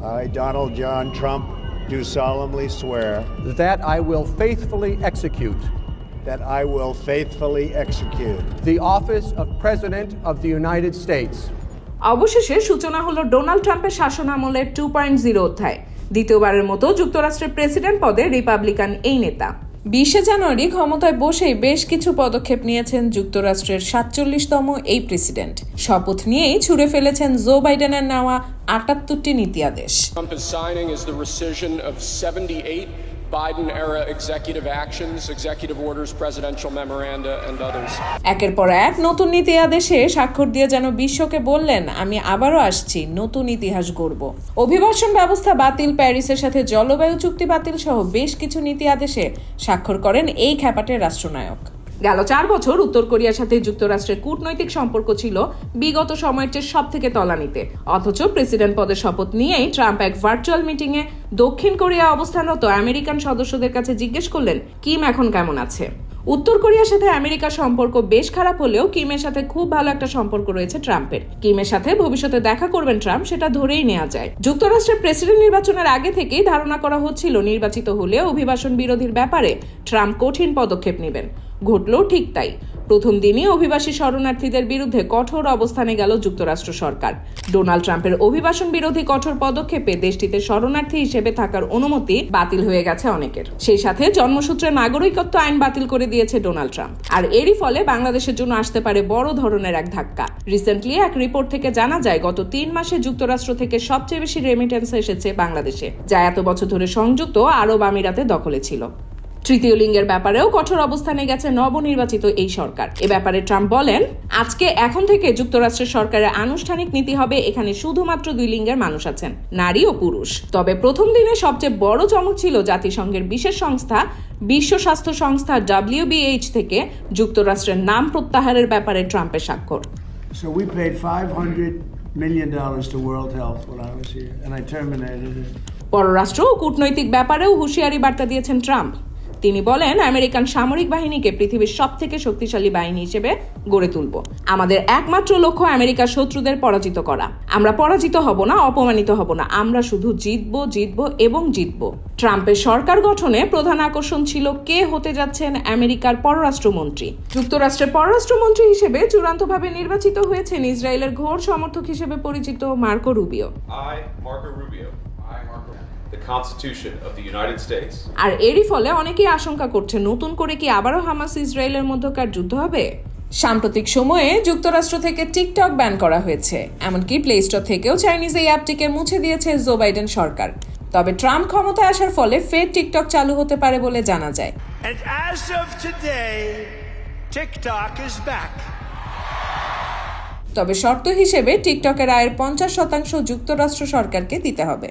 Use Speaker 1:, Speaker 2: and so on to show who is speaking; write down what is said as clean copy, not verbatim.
Speaker 1: I, Donald John Trump, do solemnly swear
Speaker 2: that I will faithfully execute the office of President of the United States.
Speaker 3: অবশেষে সূচনা হলো Donald ট্রাম্পের শাসনামলের 2.0 অধ্যায়। দ্বিতীয়বারের মতো যুক্তরাষ্ট্রের প্রেসিডেন্ট পদে রিপাবলিকান এই নেতা 20 জানুয়ারি ক্ষমতায় বসেই বেশ কিছু পদক্ষেপ নিয়েছেন যুক্তরাষ্ট্রের 47তম এই প্রেসিডেন্ট। শপথ নিয়েই ছুড়ে ফেলেছেন জো বাইডেনের নেওয়া 78টি নীতি আদেশ।
Speaker 4: Trump is signing is the rescission of 78 Biden-era executive actions, executive orders, presidential memoranda, and others.
Speaker 3: একের পর এক নতুন নীতি আদেশে স্বাক্ষর দিয়ে যেন বিশ্বকে বললেন, আমি আবারও আসছি, নতুন ইতিহাস গড়ব। অভিবাসন ব্যবস্থা বাতিল, প্যারিসের সাথে জলবায়ু চুক্তি বাতিল সহ বেশ কিছু নীতি আদেশে স্বাক্ষর করেন এই খ্যাপাটের রাষ্ট্রনায়ক। গেল 4 বছর উত্তর কোরিয়ার সাথে যুক্তরাষ্ট্রের কূটনৈতিক সম্পর্ক ছিল বিগত সময়ের চেয়ে সব থেকে তলানিতে। অথচ প্রেসিডেন্ট পদের শপথ নিয়েই ট্রাম্প এক ভার্চুয়াল মিটিংয়ে দক্ষিণ কোরিয়া অবস্থানরত আমেরিকান সদস্যদের কাছে জিজ্ঞেস করলেন, কিম এখন কেমন আছে। উত্তর কোরিয়ার সাথে আমেরিকার সম্পর্ক বেশ খারাপ হলেও কিমের সাথে খুব ভালো একটা সম্পর্ক রয়েছে ট্রাম্পের। কিমের সাথে ভবিষ্যতে দেখা করবেন ট্রাম্প, সেটা ধরেই নেওয়া যায়। যুক্তরাষ্ট্রের প্রেসিডেন্ট নির্বাচনের আগে থেকেই ধারণা করা হচ্ছিল নির্বাচিত হলে অভিবাসন বিরোধীর ব্যাপারে ট্রাম্প কঠিন পদক্ষেপ নেবেন। ঘটল ঠিক তাই। প্রথম দিনই অভিবাসী শরণার্থীদের বিরুদ্ধে কঠোর অবস্থানে গেল যুক্তরাষ্ট্র সরকার। ডোনাল্ড ট্রাম্পের অভিবাসন বিরোধী কঠোর পদক্ষেপে দেশটিতে শরণার্থী হিসেবে থাকার অনুমতি বাতিল হয়ে গেছে অনেকের। সেই সাথে জন্মসূত্রে নাগরিকত্ব আইন বাতিল করে দিয়েছে ডোনাল্ড ট্রাম্প। আর এরই ফলে বাংলাদেশের জন্য আসতে পারে বড় ধরনের এক ধাক্কা। রিসেন্টলি এক রিপোর্ট থেকে জানা যায়, গত 3 মাসে যুক্তরাষ্ট্র থেকে সবচেয়ে বেশি রেমিটেন্স এসেছে বাংলাদেশে, যা এত বছর ধরে সংযুক্ত আরব আমিরাতে দখলে ছিল। তৃতীয় লিঙ্গের ব্যাপারেও কঠোর অবস্থানে গেছে নবনির্বাচিত এই সরকার। এ ব্যাপারে ট্রাম্প বলেন, এখন থেকে যুক্তরাষ্ট্রের সরকারের আনুষ্ঠানিক নীতি হবে, এখানে শুধুমাত্র 2 লিঙ্গের মানুষ আছেন, নারী ও পুরুষ। তবে প্রথম দিনে সবচেয়ে বড় চমক ছিল জাতিসংঘের বিশেষ সংস্থা বিশ্ব স্বাস্থ্য সংস্থা WBH থেকে যুক্তরাষ্ট্রের নাম প্রত্যাহারের ব্যাপারে ট্রাম্পের স্বাক্ষর।
Speaker 5: So we paid $500 million to World Health when I was here, and I terminated it.
Speaker 3: পররাষ্ট্র ও কূটনৈতিক ব্যাপারেও হুঁশিয়ারি বার্তা দিয়েছেন ট্রাম্প। তিনি বলেন, আমেরিকান সামরিক বাহিনীকে পৃথিবীর সবথেকে শক্তিশালী বাহিনী হিসেবে গড়ে তুলব। আমাদের একমাত্র লক্ষ্য আমেরিকার শত্রুদের পরাজিত করা। আমরা পরাজিত হব না, অপমানিত হব না, আমরা শুধু জিতব এবং জিতব। ট্রাম্পের সরকার গঠনে প্রধান আকর্ষণ ছিল কে হতে যাচ্ছেন আমেরিকার পররাষ্ট্রমন্ত্রী। যুক্তরাষ্ট্রের পররাষ্ট্রমন্ত্রী হিসেবে চূড়ান্তভাবে নির্বাচিত হয়েছেন ইসরায়েলের ঘোর সমর্থক হিসেবে পরিচিত Marco Rubio.
Speaker 6: The Constitution of the United States.
Speaker 3: আর এরই ফলে অনেকেই আশঙ্কা করছে, নতুন করে কি আবারও হামাস ইসরায়েলের মধ্যকার যুদ্ধ হবে। সাম্প্রতিক সময়ে যুক্তরাষ্ট্র থেকে টিকটক ব্যান করা হয়েছে, এমনকি প্লে স্টোর থেকেও চাইনিজ এই অ্যাপটিকে মুছে দিয়েছে জো বাইডেন সরকার। তবে ট্রাম্প ক্ষমতায় আসার ফলে ফের টিকটক চালু হতে পারে বলে জানা যায়।
Speaker 7: And as of today, TikTok is back.
Speaker 3: তবে শর্ত হিসেবে টিকটকের আয়ের 50% যুক্তরাষ্ট্র সরকারকে দিতে হবে।